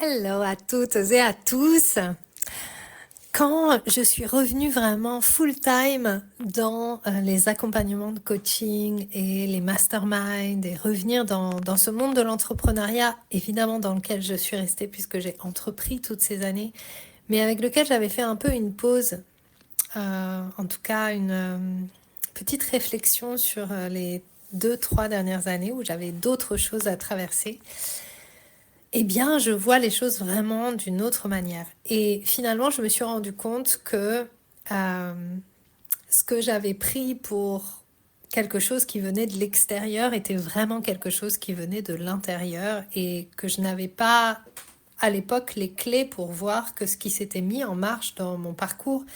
Hello à toutes et à tous. Quand je suis revenue vraiment full-time dans les accompagnements de coaching et les masterminds et revenir dans ce monde de l'entrepreneuriat, évidemment dans lequel je suis restée puisque j'ai entrepris toutes ces années, mais avec lequel j'avais fait un peu une pause, en tout cas une petite réflexion sur les 2-3 dernières années où j'avais d'autres choses à traverser. Eh bien, je vois les choses vraiment d'une autre manière. Et finalement, je me suis rendu compte que ce que j'avais pris pour quelque chose qui venait de l'extérieur était vraiment quelque chose qui venait de l'intérieur et que je n'avais pas à l'époque les clés pour voir que ce qui s'était mis en marche dans mon parcours,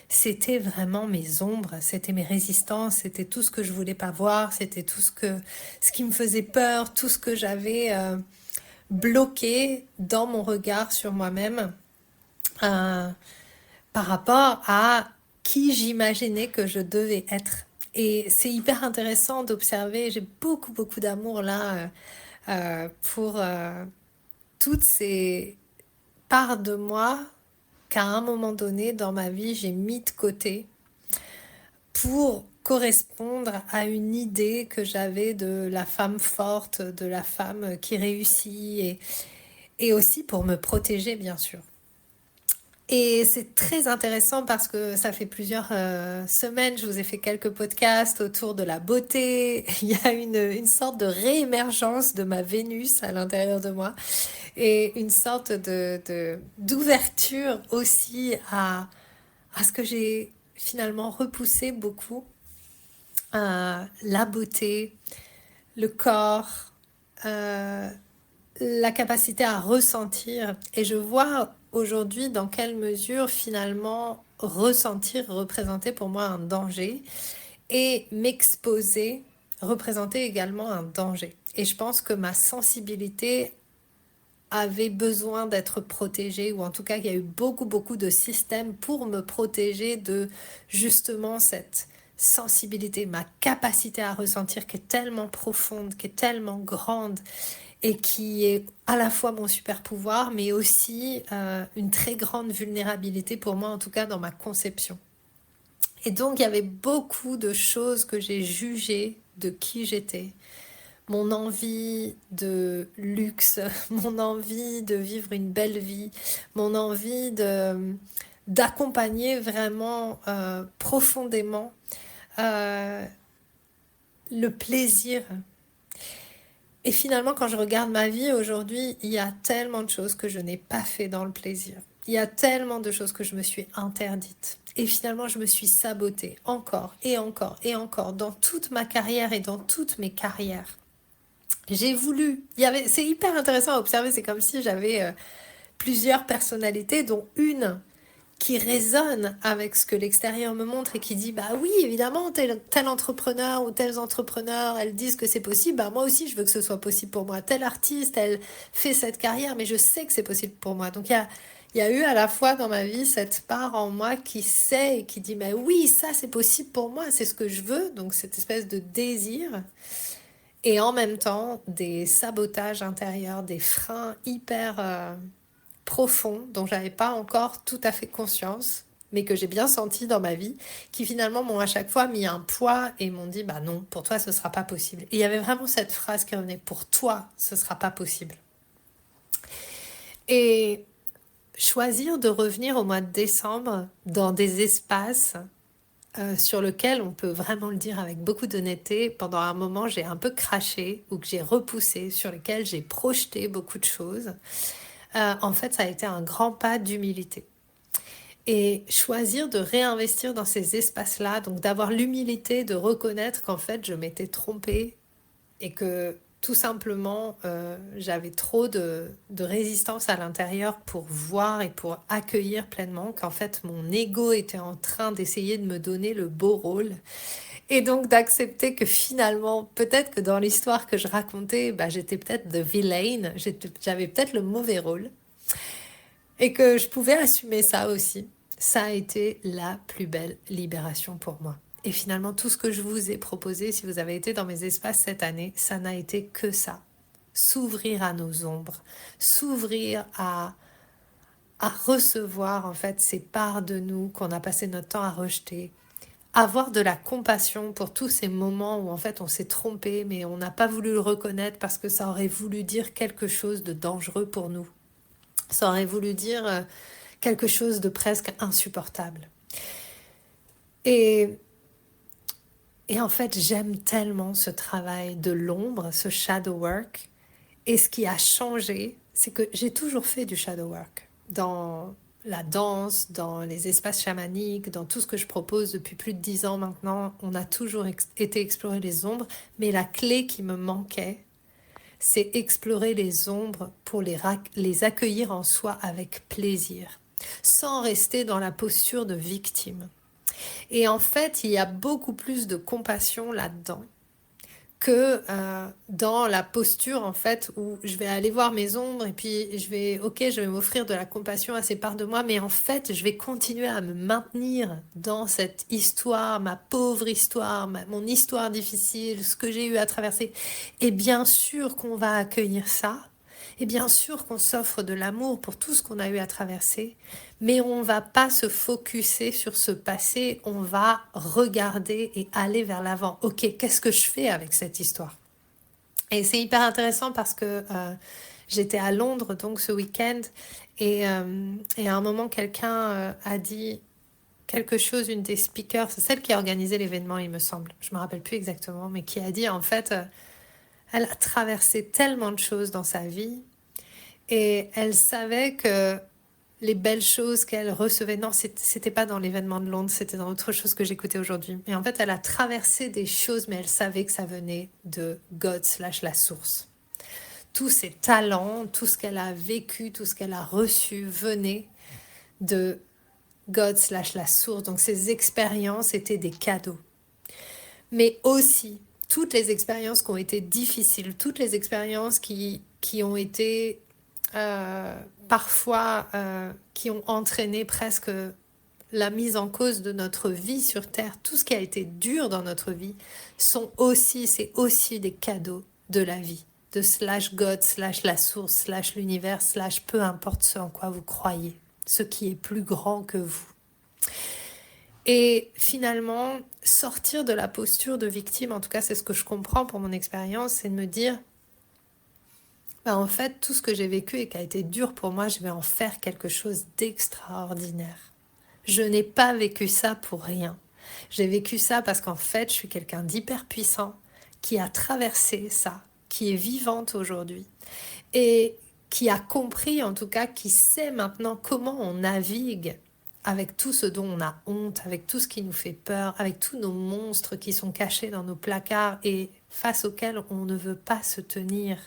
c'était vraiment mes ombres, c'était mes résistances, c'était tout ce que je voulais pas voir, c'était tout ce qui me faisait peur, tout ce que j'avais bloqué dans mon regard sur moi-même euh, par rapport à qui j'imaginais que je devais être. Et c'est hyper intéressant d'observer, j'ai beaucoup d'amour là pour toutes ces parts de moi qu'à un moment donné dans ma vie j'ai mis de côté pour correspondre à une idée que j'avais de la femme forte, de la femme qui réussit et aussi pour me protéger bien sûr. Et c'est très intéressant parce que ça fait plusieurs semaines, je vous ai fait quelques podcasts autour de la beauté. Il y a une sorte de réémergence de ma Vénus à l'intérieur de moi et une sorte d'ouverture aussi à ce que j'ai finalement repoussé beaucoup. La beauté, le corps, euh, la capacité à ressentir. Et je vois aujourd'hui dans quelle mesure finalement ressentir représentait pour moi un danger et m'exposer représentait également un danger. Et je pense que ma sensibilité avait besoin d'être protégée, ou en tout cas il y a eu beaucoup de systèmes pour me protéger de justement cette sensibilité, ma capacité à ressentir qui est tellement profonde, qui est tellement grande et qui est à la fois mon super pouvoir, mais aussi une très grande vulnérabilité pour moi, en tout cas dans ma conception. Et donc il y avait beaucoup de choses que j'ai jugées de qui j'étais, mon envie de luxe, mon envie de vivre une belle vie, mon envie d'accompagner vraiment profondément euh, le plaisir. Et finalement, quand je regarde ma vie aujourd'hui, il y a tellement de choses que je n'ai pas fait dans le plaisir. Il y a tellement de choses que je me suis interdite. Et finalement, je me suis sabotée encore et encore et encore dans toute ma carrière et dans toutes mes carrières. J'ai voulu. C'est hyper intéressant à observer. C'est comme si j'avais plusieurs personnalités, dont une qui résonne avec ce que l'extérieur me montre et qui dit bah oui évidemment tel entrepreneur ou tels entrepreneurs elles disent que c'est possible, bah moi aussi je veux que ce soit possible pour moi, tel artiste elle fait cette carrière mais je sais que c'est possible pour moi. Donc il y a eu à la fois dans ma vie cette part en moi qui sait et qui dit mais oui ça c'est possible pour moi, c'est ce que je veux, donc cette espèce de désir et en même temps des sabotages intérieurs, des freins hyper profonds dont j'avais pas encore tout à fait conscience, mais que j'ai bien senti dans ma vie, qui finalement m'ont à chaque fois mis un poids et m'ont dit bah non, pour toi ce sera pas possible. Et il y avait vraiment cette phrase qui revenait pour toi ce sera pas possible. Et choisir de revenir au mois de décembre dans des espaces sur lequel on peut vraiment le dire avec beaucoup d'honnêteté, pendant un moment j'ai un peu craché ou que j'ai repoussé, sur lesquels j'ai projeté beaucoup de choses. En fait, ça a été un grand pas d'humilité. Et choisir de réinvestir dans ces espaces-là, donc d'avoir l'humilité de reconnaître qu'en fait je m'étais trompée et que tout simplement j'avais trop de résistance à l'intérieur pour voir et pour accueillir pleinement qu'en fait mon ego était en train d'essayer de me donner le beau rôle et donc d'accepter que finalement peut-être que dans l'histoire que je racontais bah, j'étais peut-être the villain, j'avais peut-être le mauvais rôle et que je pouvais assumer ça aussi. Ça a été la plus belle libération pour moi. Et finalement, tout ce que je vous ai proposé, si vous avez été dans mes espaces cette année, ça n'a été que ça. s'ouvrir à nos ombres, s'ouvrir à recevoir en fait ces parts de nous qu'on a passé notre temps à rejeter, avoir de la compassion pour tous ces moments où en fait on s'est trompé mais on n'a pas voulu le reconnaître parce que ça aurait voulu dire quelque chose de dangereux pour nous. Ça aurait voulu dire quelque chose de presque insupportable. Et, et en fait, j'aime tellement ce travail de l'ombre, ce shadow work. Et ce qui a changé, c'est que j'ai toujours fait du shadow work. Dans la danse, dans les espaces chamaniques, dans tout ce que je propose depuis plus de 10 ans maintenant, on a toujours été explorer les ombres. Mais la clé qui me manquait, c'est explorer les ombres pour les accueillir en soi avec plaisir, sans rester dans la posture de victime. Et en fait, il y a beaucoup plus de compassion là-dedans que dans la posture en fait où je vais aller voir mes ombres et puis je vais m'offrir de la compassion à ces parts de moi, mais en fait je vais continuer à me maintenir dans cette histoire, ma pauvre histoire, mon histoire difficile, ce que j'ai eu à traverser. Et bien sûr qu'on va accueillir ça, et bien sûr qu'on s'offre de l'amour pour tout ce qu'on a eu à traverser, mais on va pas se focuser sur ce passé, on va regarder et aller vers l'avant. Ok, qu'est-ce que je fais avec cette histoire? Et c'est hyper intéressant parce que j'étais à Londres donc ce week-end et à un moment quelqu'un a dit quelque chose, une des speakers, c'est celle qui a organisé l'événement il me semble, je me rappelle plus exactement, mais qui a dit en fait elle a traversé tellement de choses dans sa vie et elle savait que les belles choses qu'elle recevait, non, c'était pas dans l'événement de Londres, c'était dans autre chose que j'écoutais aujourd'hui. Et en fait, elle a traversé des choses, mais elle savait que ça venait de God / la source. Tous ses talents, tout ce qu'elle a vécu, tout ce qu'elle a reçu venait de God / la source. Donc ces expériences étaient des cadeaux. Mais aussi, toutes les expériences qui ont été difficiles, toutes les expériences qui ont été parfois qui ont entraîné presque la mise en cause de notre vie sur Terre, tout ce qui a été dur dans notre vie, c'est aussi des cadeaux de la vie, de / God / la source / l'univers / peu importe ce en quoi vous croyez, ce qui est plus grand que vous. Et finalement, sortir de la posture de victime, en tout cas c'est ce que je comprends pour mon expérience, c'est de me dire en fait, tout ce que j'ai vécu et qui a été dur pour moi, je vais en faire quelque chose d'extraordinaire. Je n'ai pas vécu ça pour rien. J'ai vécu ça parce qu'en fait, je suis quelqu'un d'hyper puissant qui a traversé ça, qui est vivante aujourd'hui et qui a compris, en tout cas, qui sait maintenant comment on navigue avec tout ce dont on a honte, avec tout ce qui nous fait peur, avec tous nos monstres qui sont cachés dans nos placards et face auxquels on ne veut pas se tenir.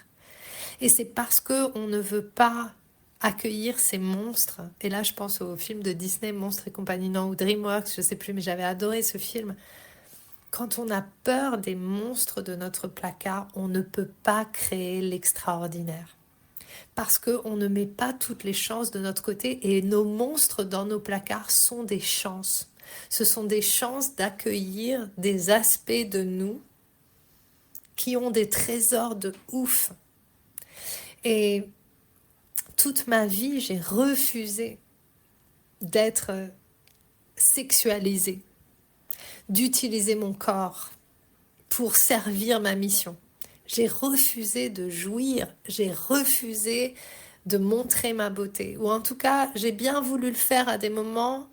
Et c'est parce qu'on ne veut pas accueillir ces monstres. Et là, je pense au film de Disney, Monstres et compagnie, non, ou DreamWorks, je sais plus, mais j'avais adoré ce film. Quand on a peur des monstres de notre placard, on ne peut pas créer l'extraordinaire. Parce qu'on ne met pas toutes les chances de notre côté et nos monstres dans nos placards sont des chances. Ce sont des chances d'accueillir des aspects de nous qui ont des trésors de ouf. Et toute ma vie, j'ai refusé d'être sexualisée, d'utiliser mon corps pour servir ma mission. J'ai refusé de jouir, j'ai refusé de montrer ma beauté. Ou en tout cas, j'ai bien voulu le faire à des moments,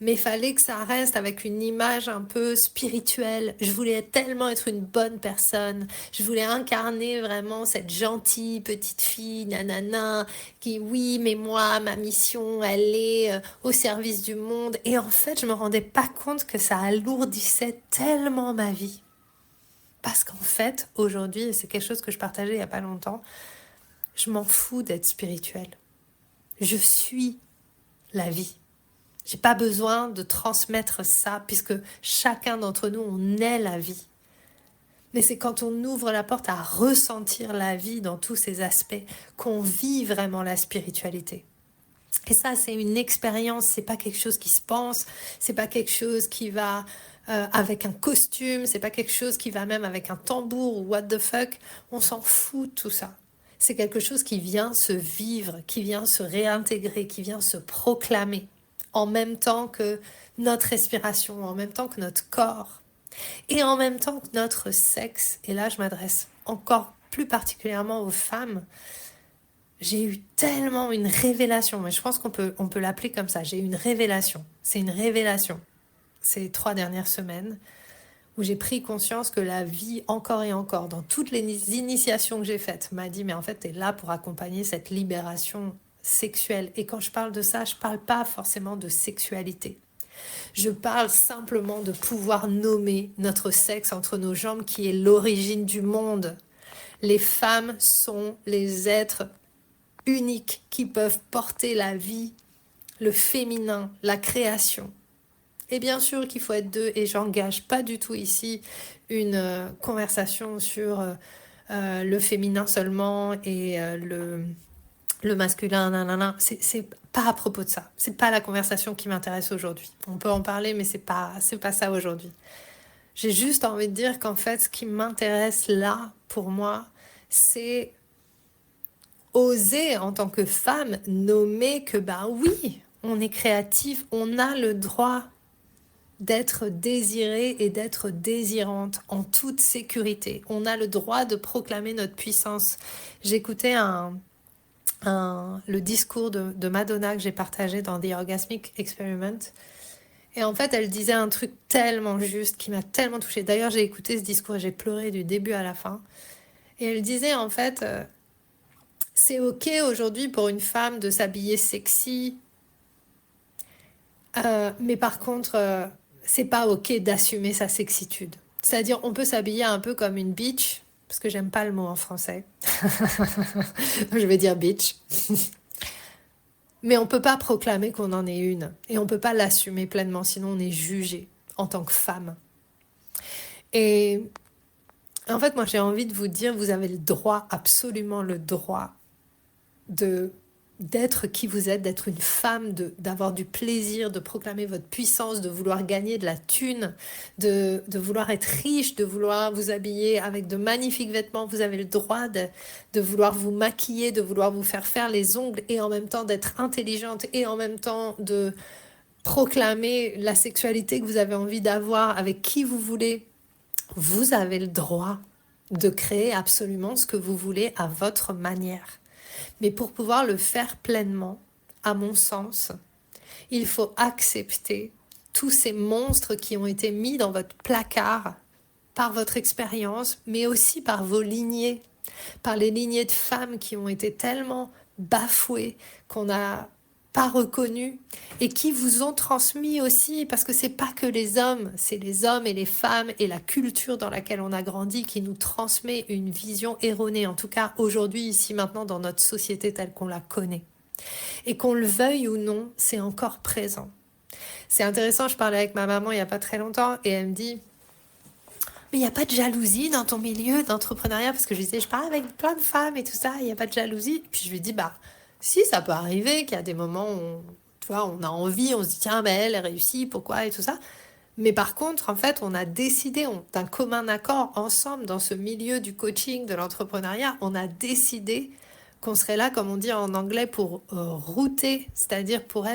mais il fallait que ça reste avec une image un peu spirituelle. Je voulais tellement être une bonne personne. Je voulais incarner vraiment cette gentille petite fille, nanana, qui, oui, mais moi, ma mission, elle est au service du monde. Et en fait, je me rendais pas compte que ça alourdissait tellement ma vie. Parce qu'en fait, aujourd'hui, et c'est quelque chose que je partageais il y a pas longtemps, je m'en fous d'être spirituelle. Je suis la vie. J'ai pas besoin de transmettre ça puisque chacun d'entre nous, on est la vie. Mais c'est quand on ouvre la porte à ressentir la vie dans tous ses aspects qu'on vit vraiment la spiritualité. Et ça, c'est une expérience, c'est pas quelque chose qui se pense, c'est pas quelque chose qui va avec un costume, c'est pas quelque chose qui va même avec un tambour ou what the fuck. On s'en fout de tout ça. C'est quelque chose qui vient se vivre, qui vient se réintégrer, qui vient se proclamer en même temps que notre respiration, en même temps que notre corps et en même temps que notre sexe. Et là, je m'adresse encore plus particulièrement aux femmes. J'ai eu tellement une révélation, mais je pense on peut l'appeler comme ça. J'ai eu une révélation. C'est une révélation ces 3 dernières semaines où j'ai pris conscience que la vie, encore et encore, dans toutes les initiations que j'ai faites, m'a dit, mais en fait, tu es là pour accompagner cette libération sexuelle. Et quand je parle de ça, je parle pas forcément de sexualité. Je parle simplement de pouvoir nommer notre sexe entre nos jambes qui est l'origine du monde. Les femmes sont les êtres uniques qui peuvent porter la vie, le féminin, la création. Et bien sûr qu'il faut être deux, et j'engage pas du tout ici une conversation sur le féminin seulement et le masculin, nanana. C'est pas à propos de ça. C'est pas la conversation qui m'intéresse aujourd'hui. On peut en parler, mais c'est pas ça aujourd'hui. J'ai juste envie de dire qu'en fait, ce qui m'intéresse là, pour moi, c'est oser en tant que femme nommer que bah oui, on est créatif, on a le droit d'être désirée et d'être désirante en toute sécurité. On a le droit de proclamer notre puissance. J'écoutais le discours de Madonna que j'ai partagé dans The Orgasmic Experiment. Et en fait, elle disait un truc tellement juste qui m'a tellement touchée. D'ailleurs, j'ai écouté ce discours et j'ai pleuré du début à la fin. Et elle disait en fait, c'est ok aujourd'hui pour une femme de s'habiller sexy, mais par contre, c'est pas ok d'assumer sa sexitude. C'est-à-dire, on peut s'habiller un peu comme une bitch, parce que j'aime pas le mot en français. Je vais dire bitch. Mais on peut pas proclamer qu'on en est une. Et on peut pas l'assumer pleinement, sinon on est jugé en tant que femme. Et en fait, moi j'ai envie de vous dire, vous avez le droit, absolument le droit, d'être qui vous êtes, d'être une femme, d'avoir du plaisir, de proclamer votre puissance, de vouloir gagner de la thune, de vouloir être riche, de vouloir vous habiller avec de magnifiques vêtements. Vous avez le droit de vouloir vous maquiller, de vouloir vous faire les ongles et en même temps d'être intelligente et en même temps de proclamer la sexualité que vous avez envie d'avoir avec qui vous voulez. Vous avez le droit de créer absolument ce que vous voulez à votre manière. Mais pour pouvoir le faire pleinement, à mon sens, il faut accepter tous ces monstres qui ont été mis dans votre placard par votre expérience, mais aussi par vos lignées, par les lignées de femmes qui ont été tellement bafouées qu'on n'a pas reconnues et qui vous ont transmis aussi, parce que c'est pas que les hommes, c'est les hommes et les femmes et la culture dans laquelle on a grandi qui nous transmet une vision erronée, en tout cas aujourd'hui, ici, maintenant, dans notre société telle qu'on la connaît. Et qu'on le veuille ou non, c'est encore présent. C'est intéressant, je parlais avec ma maman il n'y a pas très longtemps et elle me dit « Mais il n'y a pas de jalousie dans ton milieu d'entrepreneuriat ?» Parce que je disais, je parle avec plein de femmes et tout ça, il n'y a pas de jalousie. Et puis je lui dis « Bah, si, ça peut arriver qu'il y a des moments où tu vois, on a envie, on se dit « Tiens, mais elle réussit, pourquoi ?» et tout ça. Mais par contre, en fait, on a décidé, d'un commun accord, ensemble, dans ce milieu du coaching, de l'entrepreneuriat, on a décidé qu'on serait là, comme on dit en anglais, pour router, c'est-à-dire pour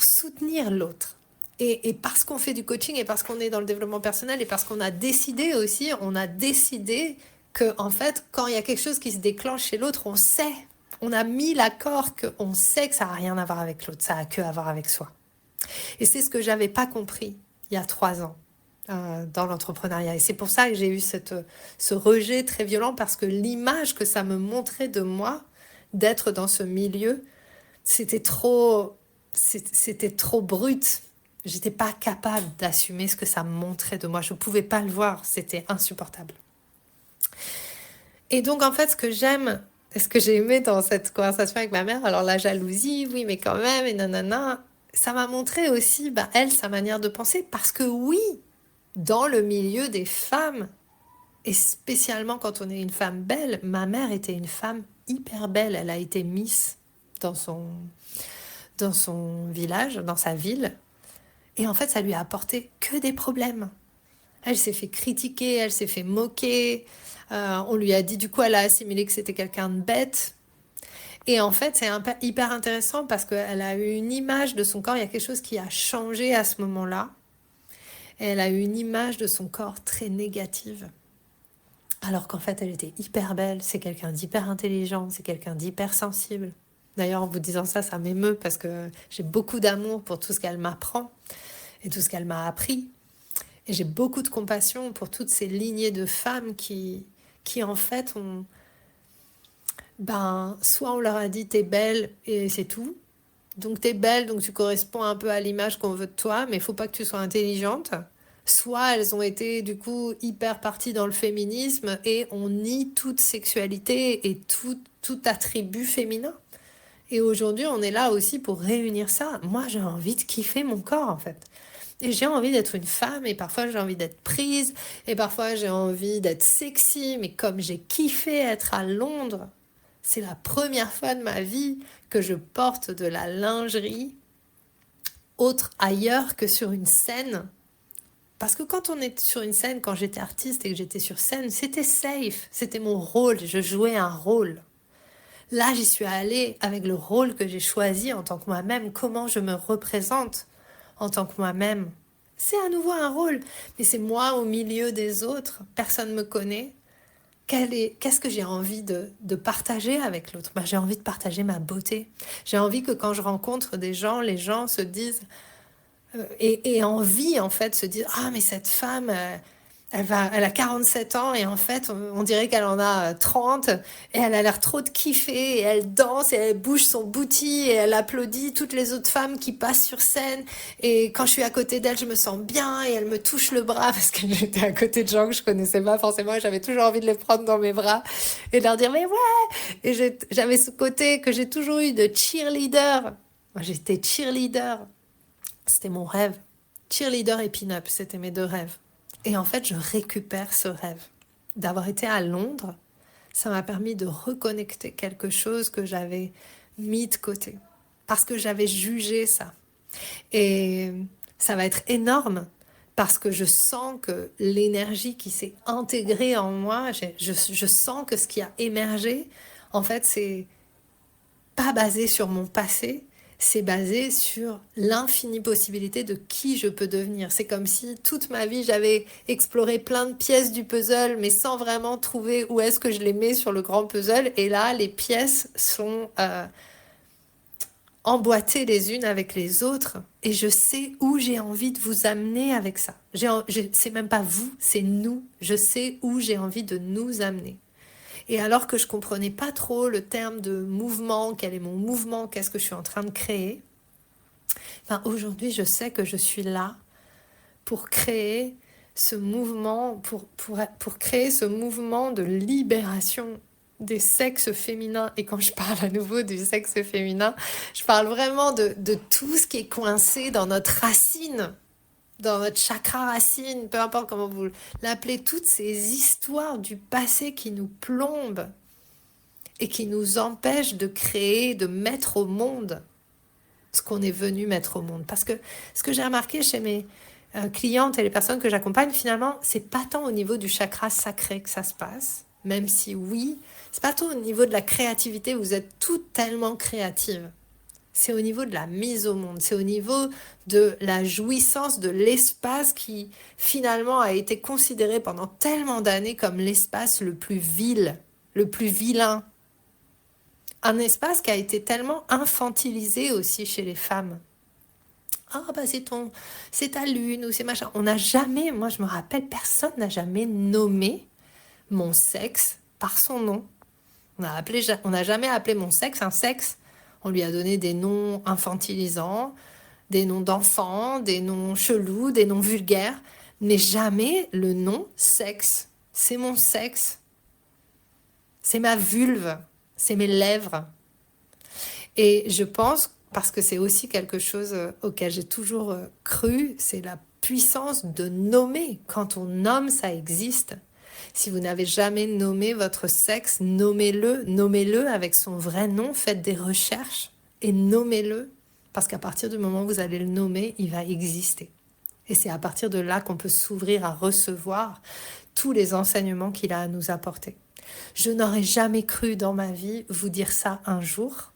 soutenir l'autre. Et parce qu'on fait du coaching et parce qu'on est dans le développement personnel et parce qu'on a décidé aussi, on a décidé que en fait, quand il y a quelque chose qui se déclenche chez l'autre, on sait. On a mis l'accord qu'on sait que ça n'a rien à voir avec l'autre, ça a que à voir avec soi. Et c'est ce que j'avais pas compris il y a 3 ans dans l'entrepreneuriat. Et c'est pour ça que j'ai eu ce rejet très violent parce que l'image que ça me montrait de moi, d'être dans ce milieu, c'était trop brut. J'étais pas capable d'assumer ce que ça me montrait de moi. Je pouvais pas le voir. C'était insupportable. Et donc, en fait, ce que j'aime, et ce que j'ai aimé dans cette conversation avec ma mère, alors la jalousie, oui, mais quand même, et nanana, ça m'a montré aussi, elle, sa manière de penser. Parce que oui, dans le milieu des femmes, et spécialement quand on est une femme belle, ma mère était une femme hyper belle. Elle a été Miss dans son village, dans sa ville. Et en fait, ça lui a apporté que des problèmes. Elle s'est fait critiquer, elle s'est fait moquer. On lui a dit, du coup, elle a assimilé que c'était quelqu'un de bête. Et en fait, c'est hyper intéressant parce qu'elle a eu une image de son corps. Il y a quelque chose qui a changé à ce moment-là. Et elle a eu une image de son corps très négative. Alors qu'en fait, elle était hyper belle. C'est quelqu'un d'hyper intelligent. C'est quelqu'un d'hyper sensible. D'ailleurs, en vous disant ça, ça m'émeut parce que j'ai beaucoup d'amour pour tout ce qu'elle m'apprend et tout ce qu'elle m'a appris. Et j'ai beaucoup de compassion pour toutes ces lignées de femmes qui en fait, soit on leur a dit t'es belle et c'est tout. Donc t'es belle, donc tu corresponds un peu à l'image qu'on veut de toi, mais il faut pas que tu sois intelligente. Soit elles ont été du coup hyper parties dans le féminisme et on nie toute sexualité et tout attribut féminin. Et aujourd'hui, on est là aussi pour réunir ça. Moi, j'ai envie de kiffer mon corps, en fait. Et j'ai envie d'être une femme, et parfois j'ai envie d'être prise, et parfois j'ai envie d'être sexy, mais comme j'ai kiffé être à Londres, c'est la première fois de ma vie que je porte de la lingerie autre ailleurs que sur une scène. Parce que quand on est sur une scène, quand j'étais artiste et que j'étais sur scène, c'était safe, c'était mon rôle, je jouais un rôle. Là, j'y suis allée avec le rôle que j'ai choisi en tant que moi-même, comment je me représente en tant que moi-même. C'est à nouveau un rôle, mais c'est moi au milieu des autres, personne ne me connaît. Qu'est-ce que j'ai envie de partager avec l'autre? J'ai envie de partager ma beauté. J'ai envie que quand je rencontre des gens, les gens se disent, et envie en fait, se disent, ah mais cette femme, elle a 47 ans et en fait, on dirait qu'elle en a 30 et elle a l'air trop de kiffer et elle danse et elle bouge son booty et elle applaudit toutes les autres femmes qui passent sur scène et quand je suis à côté d'elle, je me sens bien et elle me touche le bras parce que j'étais à côté de gens que je connaissais pas forcément et j'avais toujours envie de les prendre dans mes bras et de leur dire mais ouais! Et j'avais ce côté que j'ai toujours eu de cheerleader. Moi, j'étais cheerleader. C'était mon rêve. Cheerleader et pin-up, c'était mes deux rêves. Et en fait, je récupère ce rêve. D'avoir été à Londres, ça m'a permis de reconnecter quelque chose que j'avais mis de côté. Parce que j'avais jugé ça. Et ça va être énorme parce que je sens que l'énergie qui s'est intégrée en moi, je sens que ce qui a émergé, en fait, c'est pas basé sur mon passé, c'est basé sur l'infinie possibilité de qui je peux devenir. C'est comme si toute ma vie, j'avais exploré plein de pièces du puzzle, mais sans vraiment trouver où est-ce que je les mets sur le grand puzzle. Et là, les pièces sont emboîtées les unes avec les autres. Et je sais où j'ai envie de vous amener avec ça. C'est même pas vous, c'est nous. Je sais où j'ai envie de nous amener. Et alors que je comprenais pas trop le terme de mouvement, quel est mon mouvement, qu'est-ce que je suis en train de créer, aujourd'hui, je sais que je suis là pour créer ce mouvement, pour créer ce mouvement de libération des sexes féminins. Et quand je parle à nouveau du sexe féminin, je parle vraiment de tout ce qui est coincé dans notre racine, dans notre chakra racine, peu importe comment vous l'appelez, toutes ces histoires du passé qui nous plombent et qui nous empêchent de créer, de mettre au monde ce qu'on est venu mettre au monde. Parce que ce que j'ai remarqué chez mes clientes et les personnes que j'accompagne, finalement, c'est pas tant au niveau du chakra sacré que ça se passe, même si oui, c'est pas tant au niveau de la créativité, vous êtes toutes tellement créatives. C'est au niveau de la mise au monde, c'est au niveau de la jouissance de l'espace qui finalement a été considéré pendant tellement d'années comme l'espace le plus vil, le plus vilain. Un espace qui a été tellement infantilisé aussi chez les femmes. Ah c'est ta lune ou c'est machin. On n'a jamais, moi je me rappelle, personne n'a jamais nommé mon sexe par son nom. On n'a jamais appelé mon sexe un sexe. On lui a donné des noms infantilisants, des noms d'enfants, des noms chelous, des noms vulgaires, mais jamais le nom sexe. C'est mon sexe. C'est ma vulve. C'est mes lèvres. Et je pense, parce que c'est aussi quelque chose auquel j'ai toujours cru, c'est la puissance de nommer. Quand on nomme, ça existe. Si vous n'avez jamais nommé votre sexe, nommez-le avec son vrai nom, faites des recherches et nommez-le, parce qu'à partir du moment où vous allez le nommer, il va exister. Et c'est à partir de là qu'on peut s'ouvrir à recevoir tous les enseignements qu'il a à nous apporter. Je n'aurais jamais cru dans ma vie vous dire ça un jour.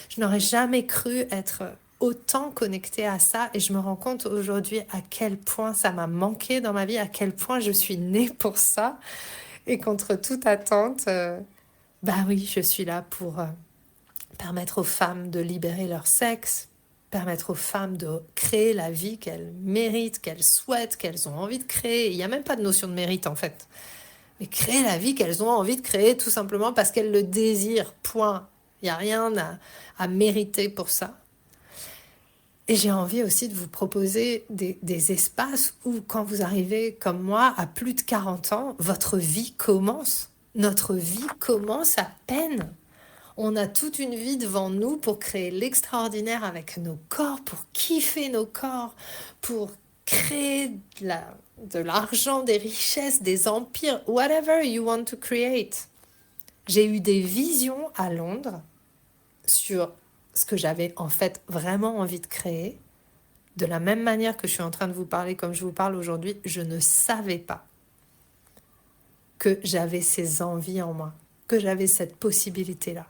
Je n'aurais jamais cru être autant connectée à ça et je me rends compte aujourd'hui à quel point ça m'a manqué dans ma vie, à quel point je suis née pour ça et contre toute attente, bah oui, je suis là pour permettre aux femmes de libérer leur sexe, permettre aux femmes de créer la vie qu'elles méritent, qu'elles souhaitent, qu'elles ont envie de créer. Il n'y a même pas de notion de mérite en fait. Mais créer la vie qu'elles ont envie de créer tout simplement parce qu'elles le désirent, point. Il n'y a rien à mériter pour ça. Et j'ai envie aussi de vous proposer des espaces où quand vous arrivez comme moi à plus de 40 ans, votre vie commence. Notre vie commence à peine. On a toute une vie devant nous pour créer l'extraordinaire avec nos corps, pour kiffer nos corps, pour créer de l'argent, des richesses, des empires, whatever you want to create. J'ai eu des visions à Londres sur ce que j'avais en fait vraiment envie de créer. De la même manière que je suis en train de vous parler comme je vous parle aujourd'hui, je ne savais pas que j'avais ces envies en moi, que j'avais cette possibilité-là.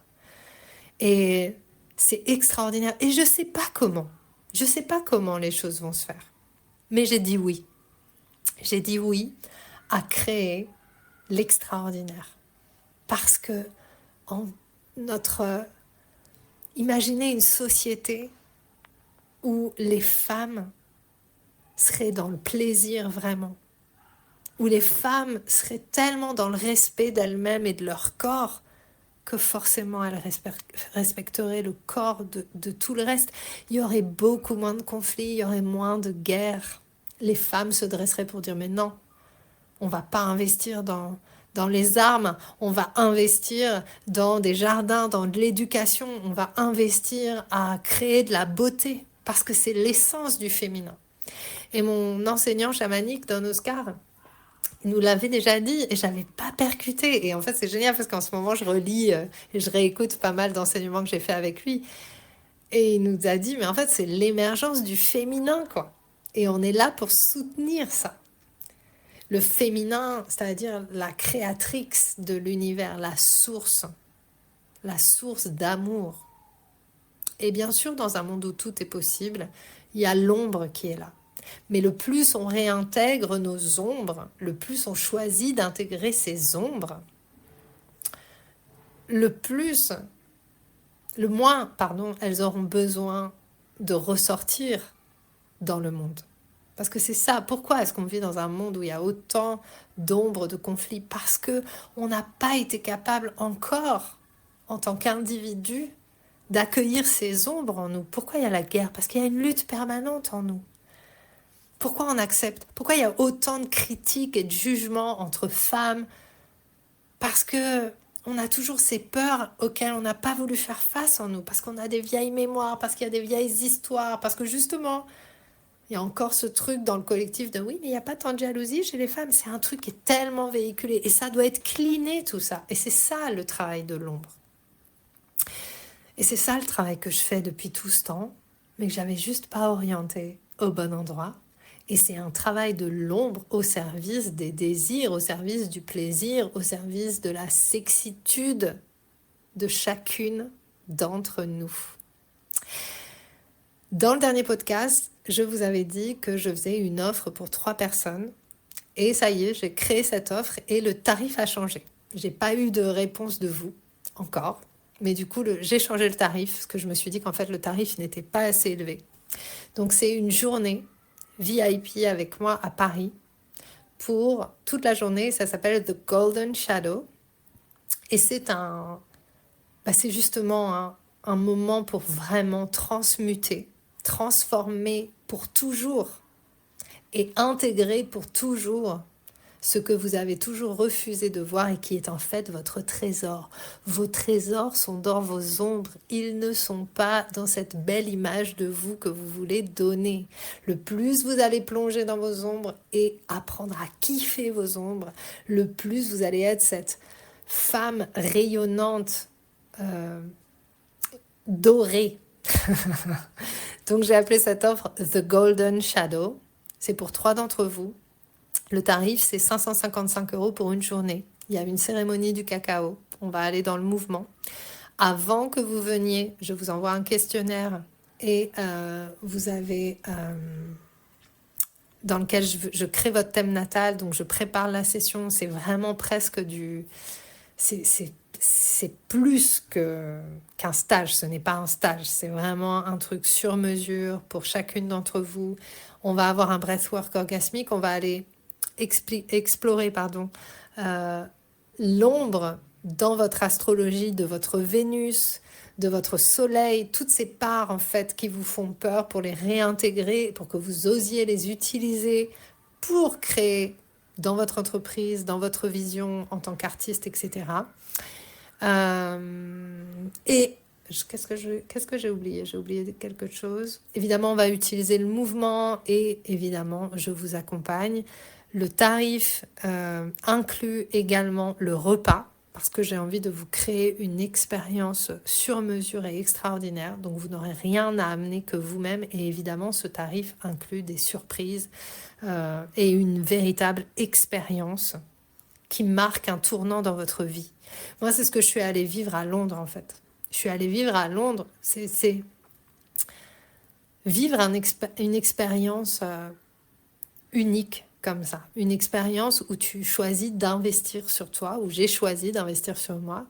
Et c'est extraordinaire. Et je ne sais pas comment. Je ne sais pas comment les choses vont se faire. Mais j'ai dit oui. J'ai dit oui à créer l'extraordinaire. Parce que imaginez une société où les femmes seraient dans le plaisir vraiment. Où les femmes seraient tellement dans le respect d'elles-mêmes et de leur corps que forcément elles respecteraient le corps de tout le reste. Il y aurait beaucoup moins de conflits, il y aurait moins de guerres. Les femmes se dresseraient pour dire mais non, on ne va pas investir dans les armes, on va investir dans des jardins, dans de l'éducation, on va investir à créer de la beauté parce que c'est l'essence du féminin. Et mon enseignant chamanique Don Oscar, il nous l'avait déjà dit et j'avais pas percuté. Et en fait, c'est génial parce qu'en ce moment, je relis et je réécoute pas mal d'enseignements que j'ai fait avec lui. Et il nous a dit, mais en fait, c'est l'émergence du féminin, quoi. Et on est là pour soutenir ça. Le féminin, c'est-à-dire la créatrix de l'univers, la source d'amour. Et bien sûr, dans un monde où tout est possible, il y a l'ombre qui est là. Mais le plus on réintègre nos ombres, le plus on choisit d'intégrer ces ombres, le moins, elles auront besoin de ressortir dans le monde. Parce que c'est ça, pourquoi est-ce qu'on vit dans un monde où il y a autant d'ombres, de conflits? Parce qu'on n'a pas été capable encore, en tant qu'individu, d'accueillir ces ombres en nous. Pourquoi il y a la guerre? Parce qu'il y a une lutte permanente en nous. Pourquoi on accepte? Pourquoi il y a autant de critiques et de jugements entre femmes? Parce que on a toujours ces peurs auxquelles on n'a pas voulu faire face en nous, parce qu'on a des vieilles mémoires, parce qu'il y a des vieilles histoires, parce que justement, il y a encore ce truc dans le collectif de oui, mais il n'y a pas tant de jalousie chez les femmes. C'est un truc qui est tellement véhiculé et ça doit être cleané tout ça. Et c'est ça le travail de l'ombre. Et c'est ça le travail que je fais depuis tout ce temps, mais que j'avais juste pas orienté au bon endroit. Et c'est un travail de l'ombre au service des désirs, au service du plaisir, au service de la sexitude de chacune d'entre nous. Dans le dernier podcast, je vous avais dit que je faisais une offre pour 3 personnes. Et ça y est, j'ai créé cette offre et le tarif a changé. J'ai pas eu de réponse de vous, encore. Mais du coup, j'ai changé le tarif, parce que je me suis dit qu'en fait, le tarif n'était pas assez élevé. Donc, c'est une journée VIP avec moi à Paris pour toute la journée. Ça s'appelle The Golden Shadow. Et c'est c'est justement un moment pour vraiment transmuter, transformer pour toujours et intégrer pour toujours ce que vous avez toujours refusé de voir et qui est en fait votre trésor. Vos trésors sont dans vos ombres. Ils ne sont pas dans cette belle image de vous que vous voulez donner. Le plus vous allez plonger dans vos ombres et apprendre à kiffer vos ombres, le plus vous allez être cette femme rayonnante, dorée. Donc j'ai appelé cette offre The Golden Shadow. C'est pour 3 d'entre vous. Le tarif, c'est 555 € pour une journée. Il y a une cérémonie du cacao. On va aller dans le mouvement. Avant que vous veniez, je vous envoie un questionnaire et vous avez dans lequel je crée votre thème natal, donc je prépare la session. C'est vraiment presque du... C'est plus qu'un stage, ce n'est pas un stage, c'est vraiment un truc sur mesure pour chacune d'entre vous. On va avoir un breathwork orgasmique, on va aller explorer l'ombre dans votre astrologie de votre Vénus, de votre Soleil, toutes ces parts en fait qui vous font peur, pour les réintégrer, pour que vous osiez les utiliser pour créer dans votre entreprise, dans votre vision en tant qu'artiste, etc. Et qu'est-ce que j'ai oublié? J'ai oublié quelque chose. Évidemment, on va utiliser le mouvement et évidemment, je vous accompagne. Le tarif inclut également le repas, parce que j'ai envie de vous créer une expérience sur mesure et extraordinaire. Donc, vous n'aurez rien à amener que vous-même. Et évidemment, ce tarif inclut des surprises et une véritable expérience qui marque un tournant dans votre vie. Moi, c'est ce que je suis allée vivre à Londres, en fait. Je suis allée vivre à Londres. C'est vivre une expérience unique comme ça. Une expérience où tu choisis d'investir sur toi, où j'ai choisi d'investir sur moi.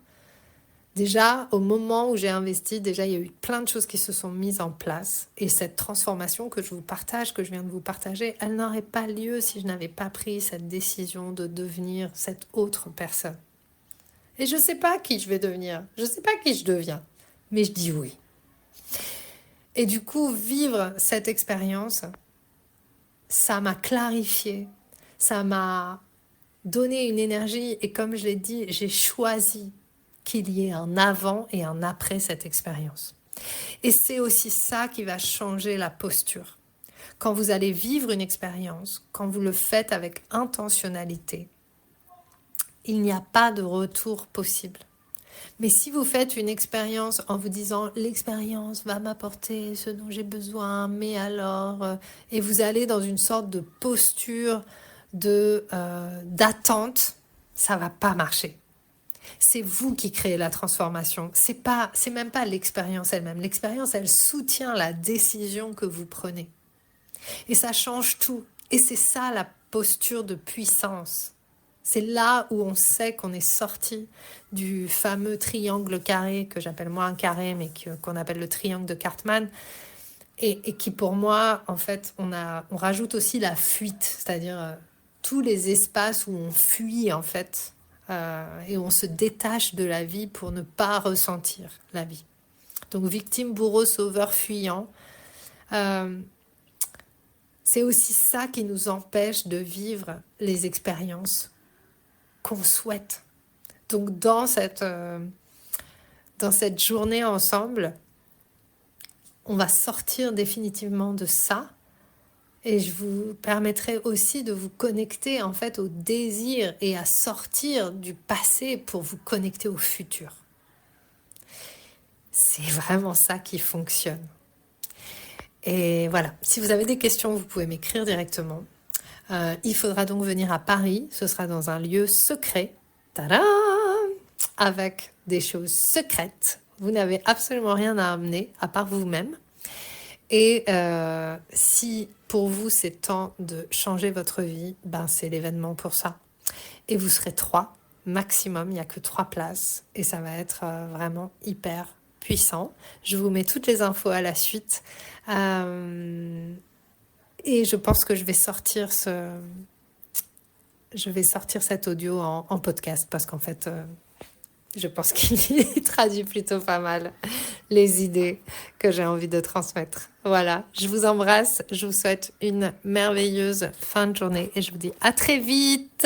Déjà, au moment où j'ai investi, déjà, il y a eu plein de choses qui se sont mises en place. Et cette transformation que je vous partage, que je viens de vous partager, elle n'aurait pas lieu si je n'avais pas pris cette décision de devenir cette autre personne. Et je ne sais pas qui je vais devenir. Je ne sais pas qui je deviens. Mais je dis oui. Et du coup, vivre cette expérience, ça m'a clarifié. Ça m'a donné une énergie. Et comme je l'ai dit, j'ai choisi qu'il y ait un avant et un après cette expérience. Et c'est aussi ça qui va changer la posture. Quand vous allez vivre une expérience, quand vous le faites avec intentionnalité, il n'y a pas de retour possible. Mais si vous faites une expérience en vous disant « l'expérience va m'apporter ce dont j'ai besoin, mais alors… » et vous allez dans une sorte de posture d'attente, ça ne va pas marcher. C'est vous qui créez la transformation. C'est même pas l'expérience elle-même. L'expérience, elle soutient la décision que vous prenez. Et ça change tout. Et c'est ça la posture de puissance. C'est là où on sait qu'on est sorti du fameux triangle carré, que j'appelle moi un carré, mais qu'on appelle le triangle de Cartman. Et qui pour moi, en fait, on rajoute aussi la fuite, c'est-à-dire tous les espaces où on fuit, en fait, et on se détache de la vie pour ne pas ressentir la vie. Donc victime, bourreau, sauveur, fuyant. C'est aussi ça qui nous empêche de vivre les expériences qu'on souhaite. Donc dans cette journée ensemble, on va sortir définitivement de ça. Et je vous permettrai aussi de vous connecter en fait au désir et à sortir du passé pour vous connecter au futur. C'est vraiment ça qui fonctionne. Et voilà, si vous avez des questions, vous pouvez m'écrire directement. Il faudra donc venir à Paris, ce sera dans un lieu secret, tada, avec des choses secrètes. Vous n'avez absolument rien à amener à part vous-même. Et si pour vous c'est temps de changer votre vie, ben c'est l'événement pour ça. Et vous serez 3 maximum, il n'y a que 3 places et ça va être vraiment hyper puissant. Je vous mets toutes les infos à la suite et je pense que je vais sortir cet audio en podcast parce qu'en fait je pense qu'il traduit plutôt pas mal les idées que j'ai envie de transmettre. Voilà, je vous embrasse, je vous souhaite une merveilleuse fin de journée et je vous dis à très vite.